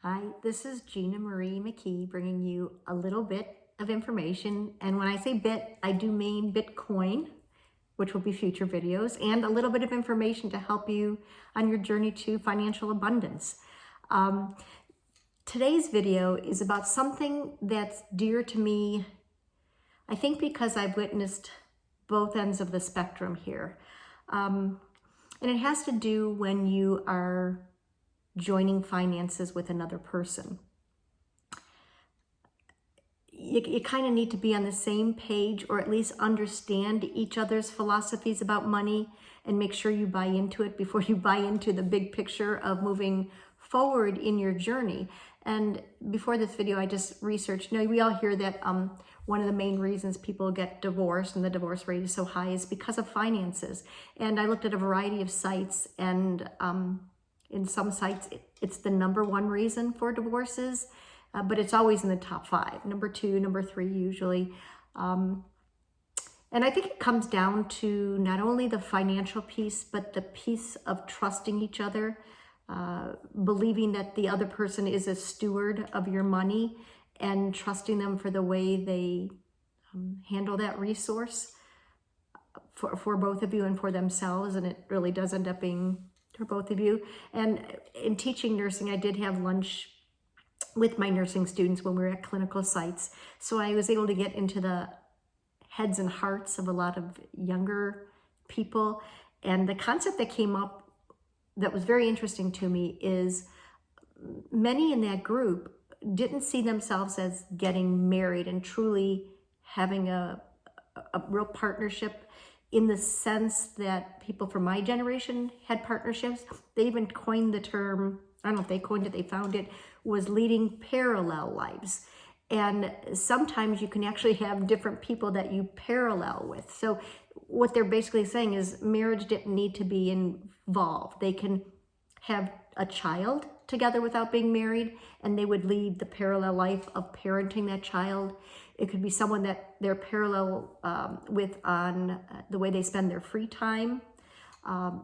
Hi, this is Gina Marie McKee bringing you a little bit of information. And when I say bit, I do mean Bitcoin, which will be future videos, and a little bit of information to help you on your journey to financial abundance. Today's video is about something that's dear to me, I think because I've witnessed both ends of the spectrum here. And it has to do when you are joining finances with another person. You kind of need to be on the same page, or at least understand each other's philosophies about money and make sure you buy into it before you buy into the big picture of moving forward in your journey. And before this video, I just researched, we all hear that one of the main reasons people get divorced and the divorce rate is so high is because of finances. And I looked at a variety of sites, and in some sites, it's the #1 reason for divorces. But it's always in the top 5, number 2, number 3 usually. And I think it comes down to not only the financial piece, but the piece of trusting each other, believing that the other person is a steward of your money and trusting them for the way they handle that resource for both of you and for themselves. And it really does end up being for both of you. And in teaching nursing, I did have lunch with my nursing students when we were at clinical sites. So I was able to get into the heads and hearts of a lot of younger people. And the concept that came up that was very interesting to me is many in that group didn't see themselves as getting married and truly having a real partnership in the sense that people from my generation had partnerships. They even coined the term, I don't know if they coined it, they found it, was leading parallel lives. And sometimes you can actually have different people that you parallel with. So what they're basically saying is marriage didn't need to be involved. They can have a child together without being married, and they would lead the parallel life of parenting that child. It could be someone that they're parallel with on the way they spend their free time.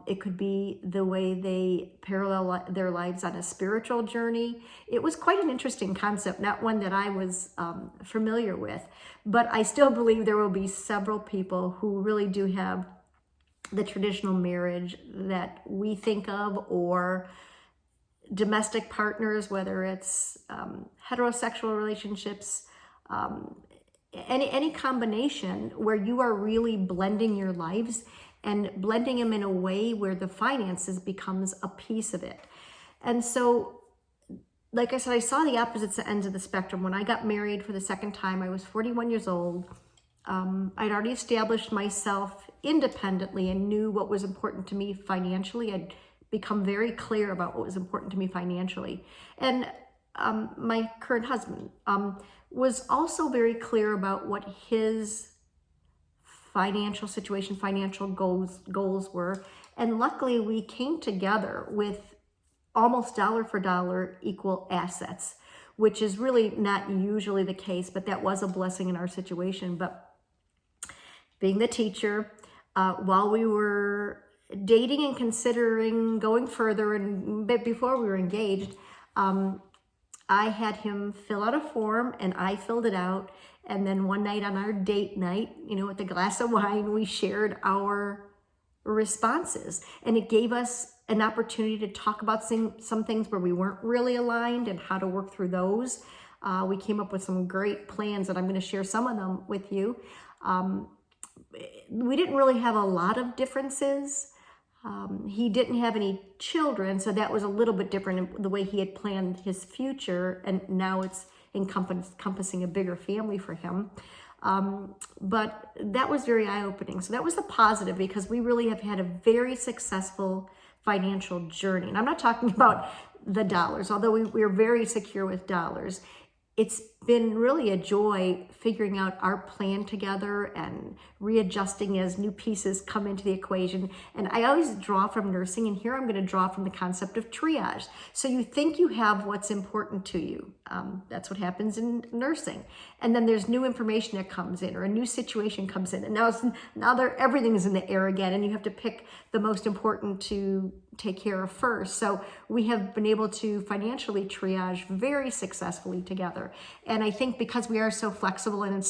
It could be the way they parallel their lives on a spiritual journey. It was quite an interesting concept, not one that I was familiar with, but I still believe there will be several people who really do have the traditional marriage that we think of, or domestic partners, whether it's heterosexual relationships, any combination where you are really blending your lives and blending them in a way where the finances becomes a piece of it. And so, like I said, I saw the opposite ends of the spectrum. When I got married for the second time, I was 41 years old. I'd already established myself independently and knew what was important to me financially. I'd become very clear about what was important to me financially. And my current husband was also very clear about what his financial situation, financial goals were. And luckily we came together with almost dollar for dollar equal assets, which is really not usually the case, but that was a blessing in our situation. But being the teacher, while we were dating and considering going further, and before we were engaged, I had him fill out a form and I filled it out. And then one night on our date night, with a glass of wine, we shared our responses. And it gave us an opportunity to talk about some things where we weren't really aligned and how to work through those. We came up with some great plans, and I'm going to share some of them with you. We didn't really have a lot of differences. He didn't have any children, so that was a little bit different in the way he had planned his future, and now it's encompassing a bigger family for him. But that was very eye-opening. So that was the positive, because we really have had a very successful financial journey. And I'm not talking about the dollars, although we're very secure with dollars. It's been really a joy figuring out our plan together and readjusting as new pieces come into the equation. And I always draw from nursing, and here I'm going to draw from the concept of triage. So you think you have what's important to you. That's what happens in nursing. And then there's new information that comes in, or a new situation comes in, and now everything's in the air again, and you have to pick the most important to take care of first. So we have been able to financially triage very successfully together. And I think because we are so flexible, and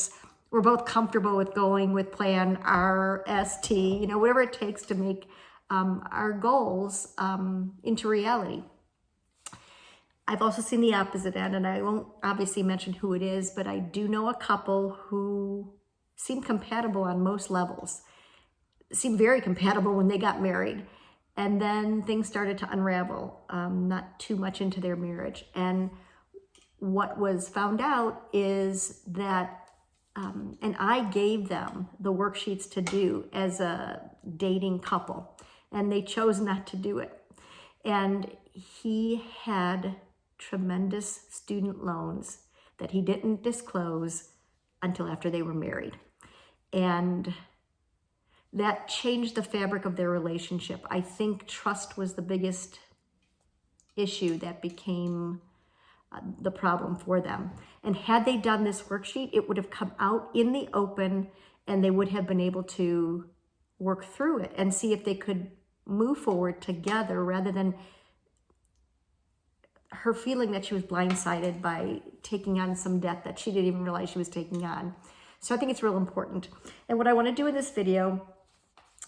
we're both comfortable with going with plan R, S, T, whatever it takes to make our goals into reality. I've also seen the opposite end, and I won't obviously mention who it is, but I do know a couple who seem compatible on most levels, seemed very compatible when they got married. And then things started to unravel, not too much into their marriage. And what was found out is that, and I gave them the worksheets to do as a dating couple, and they chose not to do it. And he had tremendous student loans that he didn't disclose until after they were married. And that changed the fabric of their relationship. I think trust was the biggest issue that became the problem for them. And had they done this worksheet, it would have come out in the open, and they would have been able to work through it and see if they could move forward together, rather than her feeling that she was blindsided by taking on some debt that she didn't even realize she was taking on. So I think it's real important. And what I want to do in this video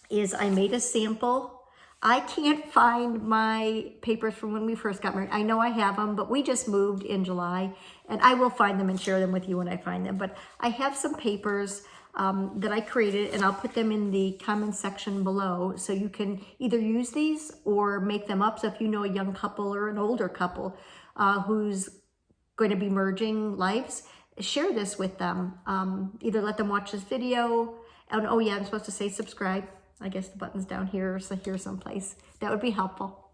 is I made a sample. I can't find my papers from when we first got married. I know I have them, but we just moved in July, and I will find them and share them with you when I find them. But I have some papers that I created, and I'll put them in the comment section below, so you can either use these or make them up. So if you know a young couple or an older couple who's going to be merging lives, share this with them. Either let them watch this video, and oh yeah, I'm supposed to say subscribe. I guess the button's down here, so here someplace. That would be helpful.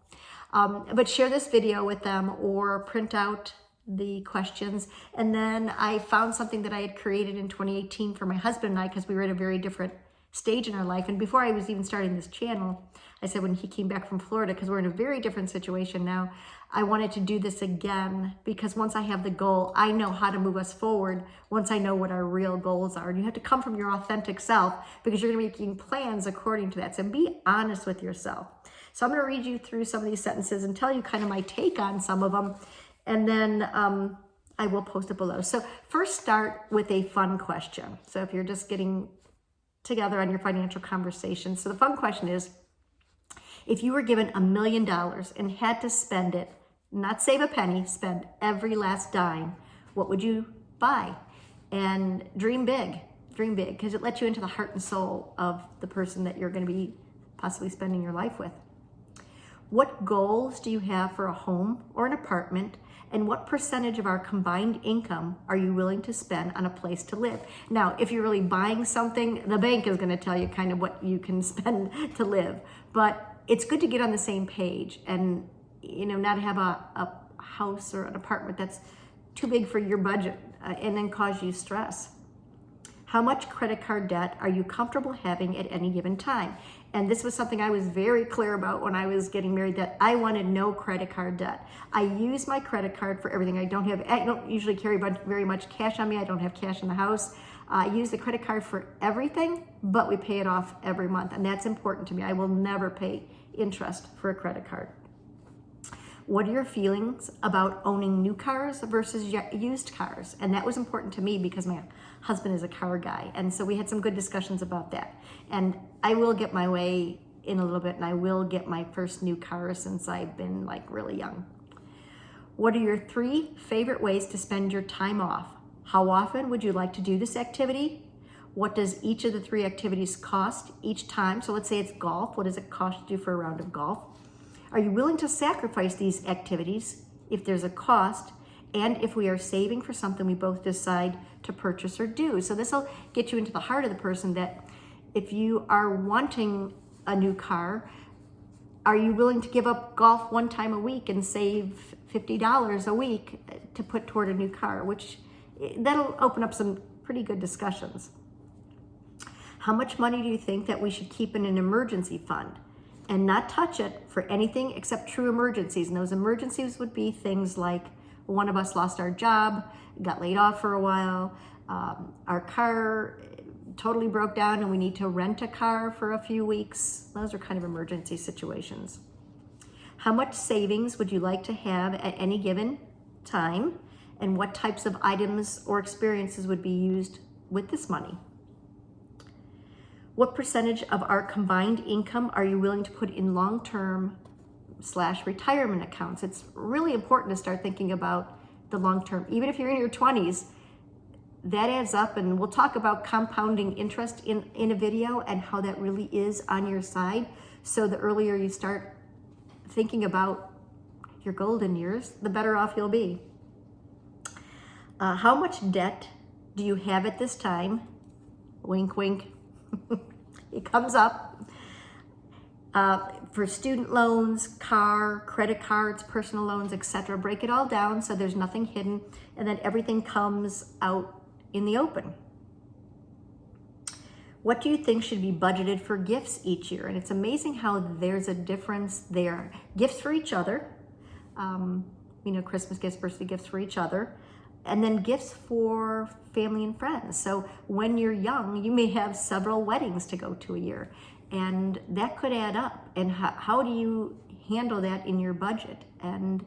But share this video with them, or print out the questions. And then I found something that I had created in 2018 for my husband and I, because we were at a very different stage in our life. And before I was even starting this channel, I said when he came back from Florida, because we're in a very different situation now, I wanted to do this again, because once I have the goal, I know how to move us forward once I know what our real goals are. And you have to come from your authentic self, because you're going to be making plans according to that. So be honest with yourself. So I'm going to read you through some of these sentences and tell you kind of my take on some of them. And then I will post it below. So first, start with a fun question. So if you're just getting together on your financial conversation. So the fun question is, if you were given $1 million and had to spend it, not save a penny, spend every last dime, what would you buy? And dream big, because it lets you into the heart and soul of the person that you're going to be possibly spending your life with. What goals do you have for a home or an apartment? And what percentage of our combined income are you willing to spend on a place to live? Now, if you're really buying something, the bank is going to tell you kind of what you can spend to live. But it's good to get on the same page and, not have a house or an apartment that's too big for your budget and then cause you stress. How much credit card debt are you comfortable having at any given time? And this was something I was very clear about when I was getting married, that I wanted no credit card debt. I use my credit card for everything. I don't usually carry very much cash on me. I don't have cash in the house. I use the credit card for everything, but we pay it off every month. And that's important to me. I will never pay interest for a credit card. What are your feelings about owning new cars versus used cars? And that was important to me because my husband is a car guy. And so we had some good discussions about that. And I will get my way in a little bit, and I will get my first new car since I've been really young. What are your 3 favorite ways to spend your time off? How often would you like to do this activity? What does each of the 3 activities cost each time? So let's say it's golf. What does it cost you for a round of golf? Are you willing to sacrifice these activities if there's a cost, and if we are saving for something we both decide to purchase or do? So this will get you into the heart of the person, that if you are wanting a new car, are you willing to give up golf 1 time a week and save $50 a week to put toward a new car, which that'll open up some pretty good discussions. How much money do you think that we should keep in an emergency fund and not touch it for anything except true emergencies? And those emergencies would be things like one of us lost our job, got laid off for a while, our car totally broke down and we need to rent a car for a few weeks. Those are kind of emergency situations. How much savings would you like to have at any given time? And what types of items or experiences would be used with this money? What percentage of our combined income are you willing to put in long-term / retirement accounts? It's really important to start thinking about the long-term. Even if you're in your 20s, that adds up, and we'll talk about compounding interest in a video and how that really is on your side. So the earlier you start thinking about your golden years, the better off you'll be. How much debt do you have at this time? Wink, wink. It comes up. For student loans, car, credit cards, personal loans, etc. Break it all down so there's nothing hidden, and then everything comes out in the open. What do you think should be budgeted for gifts each year? And it's amazing how there's a difference there. Gifts for each other, Christmas gifts, birthday gifts for each other, and then gifts for family and friends. So when you're young, you may have several weddings to go to a year, and that could add up. And how do you handle that in your budget? And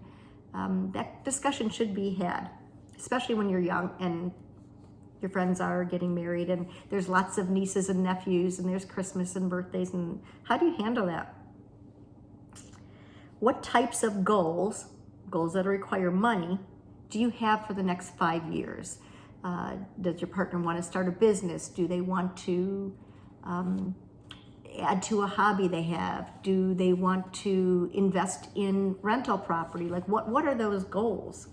that discussion should be had, especially when you're young and your friends are getting married and there's lots of nieces and nephews and there's Christmas and birthdays, and how do you handle that? What types of goals that require money, do you have for the next 5 years? Does your partner want to start a business? Do they want to add to a hobby they have? Do they want to invest in rental property? Like what are those goals?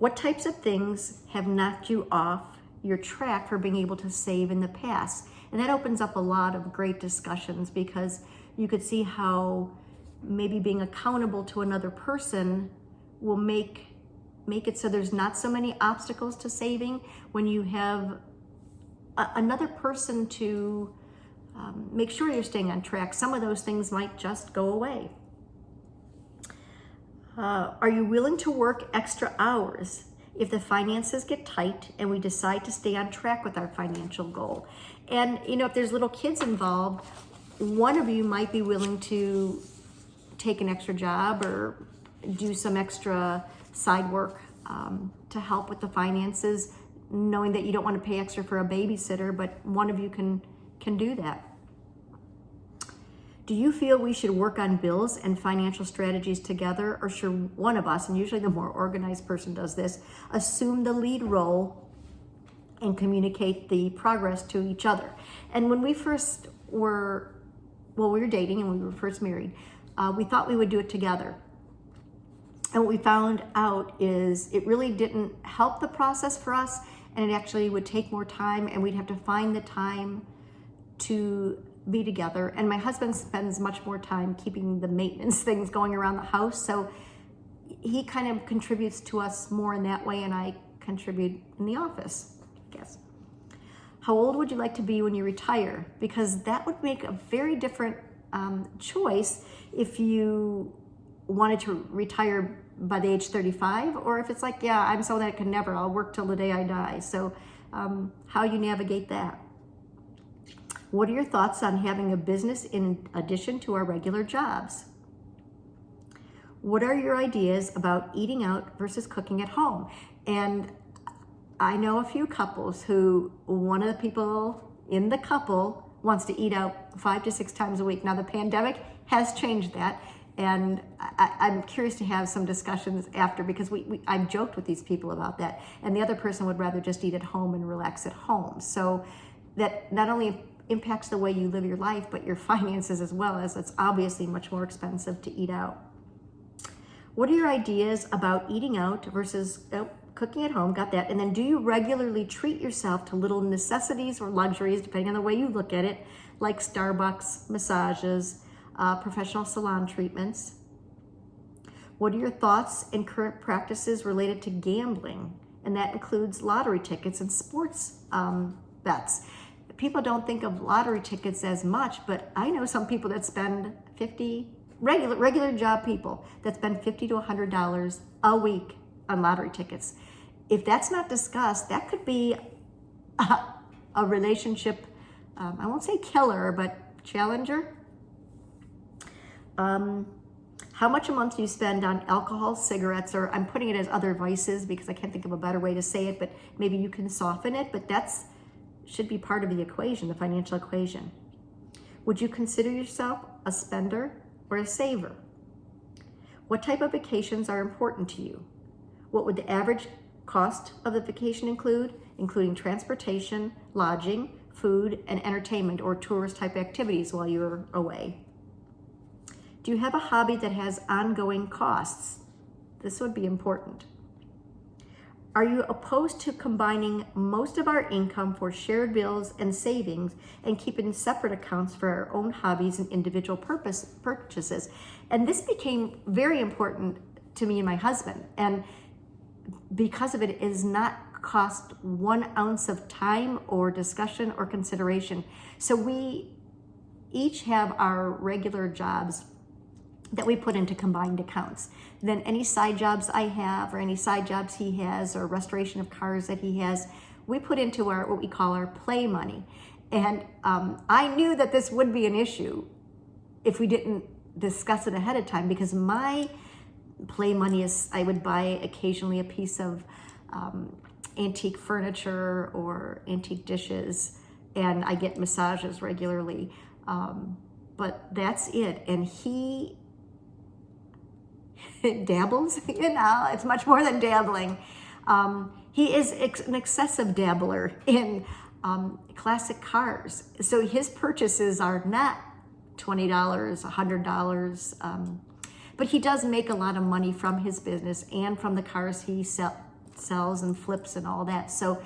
What types of things have knocked you off your track for being able to save in the past? And that opens up a lot of great discussions, because you could see how maybe being accountable to another person will make it so there's not so many obstacles to saving when you have another person to make sure you're staying on track. Some of those things might just go away. Are you willing to work extra hours if the finances get tight and we decide to stay on track with our financial goal? And, if there's little kids involved, one of you might be willing to take an extra job or do some extra side work to help with the finances, knowing that you don't want to pay extra for a babysitter, but one of you can do that. Do you feel we should work on bills and financial strategies together, or should one of us, and usually the more organized person does this, assume the lead role and communicate the progress to each other? And when we first we were dating and when we were first married, we thought we would do it together. And what we found out is it really didn't help the process for us, and it actually would take more time, and we'd have to find the time to be together. And my husband spends much more time keeping the maintenance things going around the house, so he kind of contributes to us more in that way, and I contribute in the office, I guess. How old would you like to be when you retire? Because that would make a very different choice if you wanted to retire by the age 35, or if it's like, yeah, I'm so that I can never, I'll work till the day I die. So how you navigate that. What are your thoughts on having a business in addition to our regular jobs? What are your ideas about eating out versus cooking at home? And I know a few couples who one of the people in the couple wants to eat out 5 to 6 times a week. Now the pandemic has changed that, and I'm curious to have some discussions after, because I've joked with these people about that, and the other person would rather just eat at home and relax at home. So that not only impacts the way you live your life, but your finances as well, as it's obviously much more expensive to eat out. What are your ideas about eating out versus cooking at home? Got that. And then, do you regularly treat yourself to little necessities or luxuries, depending on the way you look at it, like Starbucks, massages, professional salon treatments? What are your thoughts and current practices related to gambling and that includes lottery tickets and sports bets. People don't think of lottery tickets as much, but I know some people that spend regular job people that spend $50 to $100 a week on lottery tickets. If that's not discussed, that could be a relationship, I won't say killer, but challenger. How much a month do you spend on alcohol, cigarettes, or I'm putting it as other vices because I can't think of a better way to say it, but maybe you can soften it, but that's should be part of the equation, the financial equation. Would you consider yourself a spender or a saver? What type of vacations are important to you? What would the average cost of the vacation include, including transportation, lodging, food, and entertainment or tourist type activities while you're away? Do you have a hobby that has ongoing costs? This would be important. Are you opposed to combining most of our income for shared bills and savings and keeping separate accounts for our own hobbies and individual purchases? And this became very important to me and my husband. And because of it, it has not cost 1 ounce of time or discussion or consideration. So we each have our regular jobs that we put into combined accounts. Then any side jobs I have or any side jobs he has or restoration of cars that he has, we put into our what we call our play money. And I knew that this would be an issue if we didn't discuss it ahead of time, because my play money is I would buy occasionally a piece of antique furniture or antique dishes, and I get massages regularly. But that's it. And he dabbles, it's much more than dabbling. He is an excessive dabbler in classic cars. So his purchases are not $20, $100, but he does make a lot of money from his business and from the cars he sells and flips and all that. So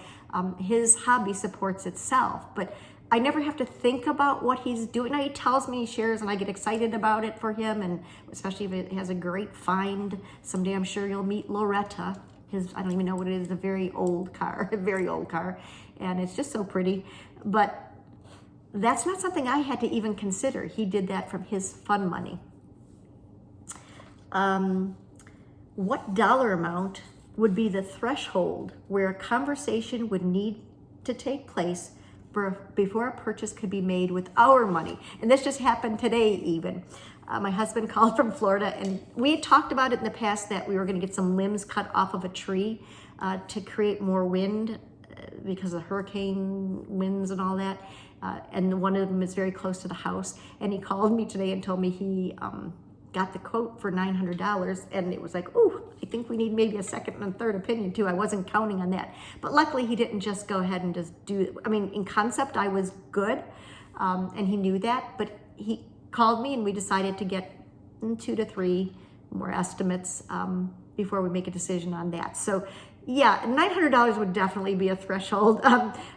his hobby supports itself, but I never have to think about what he's doing. Now he tells me, he shares, and I get excited about it for him, and especially if it has a great find. Someday I'm sure you'll meet Loretta. I don't even know what it is, a very old car, and it's just so pretty. But that's not something I had to even consider. He did that from his fun money. What dollar amount would be the threshold where a conversation would need to take place before a purchase could be made with our money? And this just happened today even. My husband called from Florida, and we had talked about it in the past that we were going to get some limbs cut off of a tree to create more wind because of hurricane winds and all that. And one of them is very close to the house. And he called me today and told me he got the quote for $900, and it was like, ooh, I think we need maybe a second and third opinion too. I wasn't counting on that. But luckily he didn't just go ahead and just do it. I mean, in concept, I was good, and he knew that, but he called me and we decided to get 2 to 3 more estimates before we make a decision on that. So yeah, $900 would definitely be a threshold,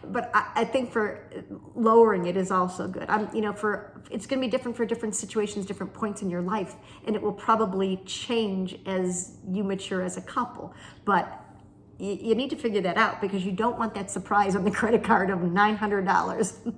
but I think for lowering it is also good. It's going to be different for different situations, different points in your life, and it will probably change as you mature as a couple. But you need to figure that out, because you don't want that surprise on the credit card of $900.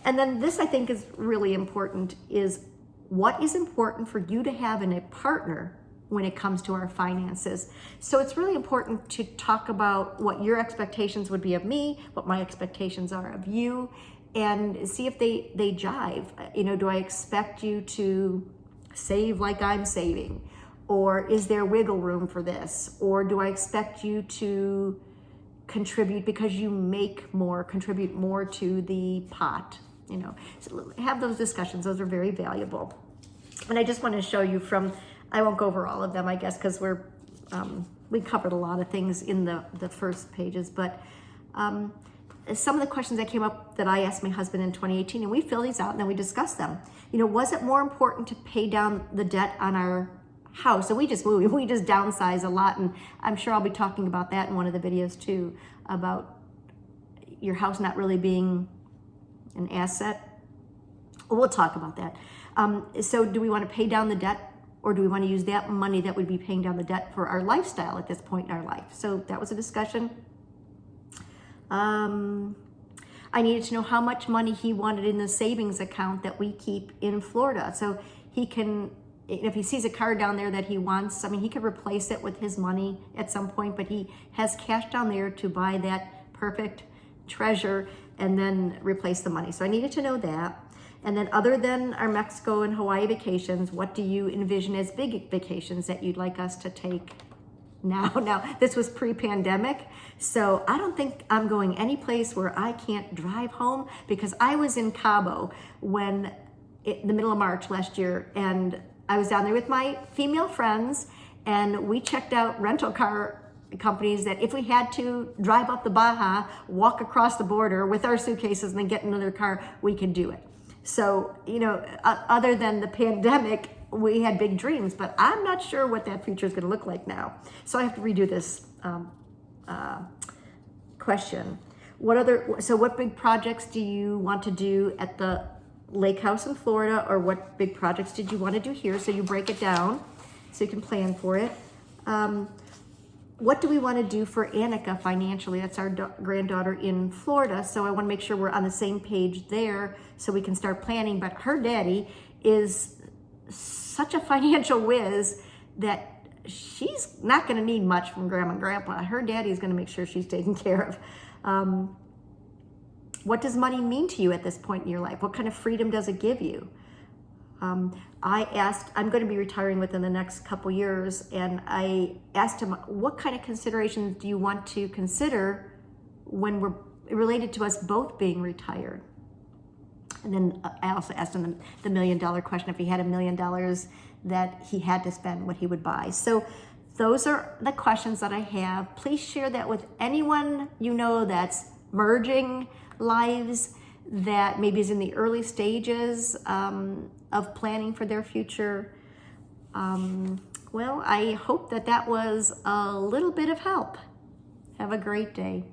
And then this, I think, is really important, is what is important for you to have in a partner when it comes to our finances. So it's really important to talk about what your expectations would be of me, what my expectations are of you, and see if they jive. Do I expect you to save like I'm saving? Or is there wiggle room for this? Or do I expect you to contribute because you make more, contribute more to the pot? So have those discussions. Those are very valuable. And I just want to show you I won't go over all of them, I guess, because we covered a lot of things in the first pages, but some of the questions that came up that I asked my husband in 2018, and we fill these out and then we discuss them. Was it more important to pay down the debt on our house? So we just downsize a lot, and I'm sure I'll be talking about that in one of the videos too, about your house not really being an asset. We'll talk about that. So do we want to pay down the debt or do we want to use that money that would be paying down the debt for our lifestyle at this point in our life? So that was a discussion. I needed to know how much money he wanted in the savings account that we keep in Florida. So he can, if he sees a car down there that he wants, I mean, he could replace it with his money at some point, but he has cash down there to buy that perfect treasure and then replace the money. So I needed to know that. And then other than our Mexico and Hawaii vacations, what do you envision as big vacations that you'd like us to take now? Now, this was pre-pandemic, so I don't think I'm going any place where I can't drive home, because I was in Cabo when the middle of March last year, and I was down there with my female friends, and we checked out rental car companies that if we had to drive up the Baja, walk across the border with our suitcases and then get in another car, we could do it. So, you know, other than the pandemic, we had big dreams, but I'm not sure what that future is going to look like now. So I have to redo this question. What big projects do you want to do at the lake house in Florida, or what big projects did you want to do here? So you break it down so you can plan for it. What do we want to do for Annika financially? That's our granddaughter in Florida. So I want to make sure we're on the same page there so we can start planning. But her daddy is such a financial whiz that she's not going to need much from grandma and grandpa. Her daddy is going to make sure she's taken care of. What does money mean to you at this point in your life? What kind of freedom does it give you? I asked, I'm going to be retiring within the next couple years, and I asked him, what kind of considerations do you want to consider when we're related to us both being retired? And then I also asked him the $1 million question. If he had $1 million that he had to spend, what he would buy. So those are the questions that I have. Please share that with anyone you know that's merging lives, that maybe is in the early stages of planning for their future. Well, I hope that was a little bit of help. Have a great day.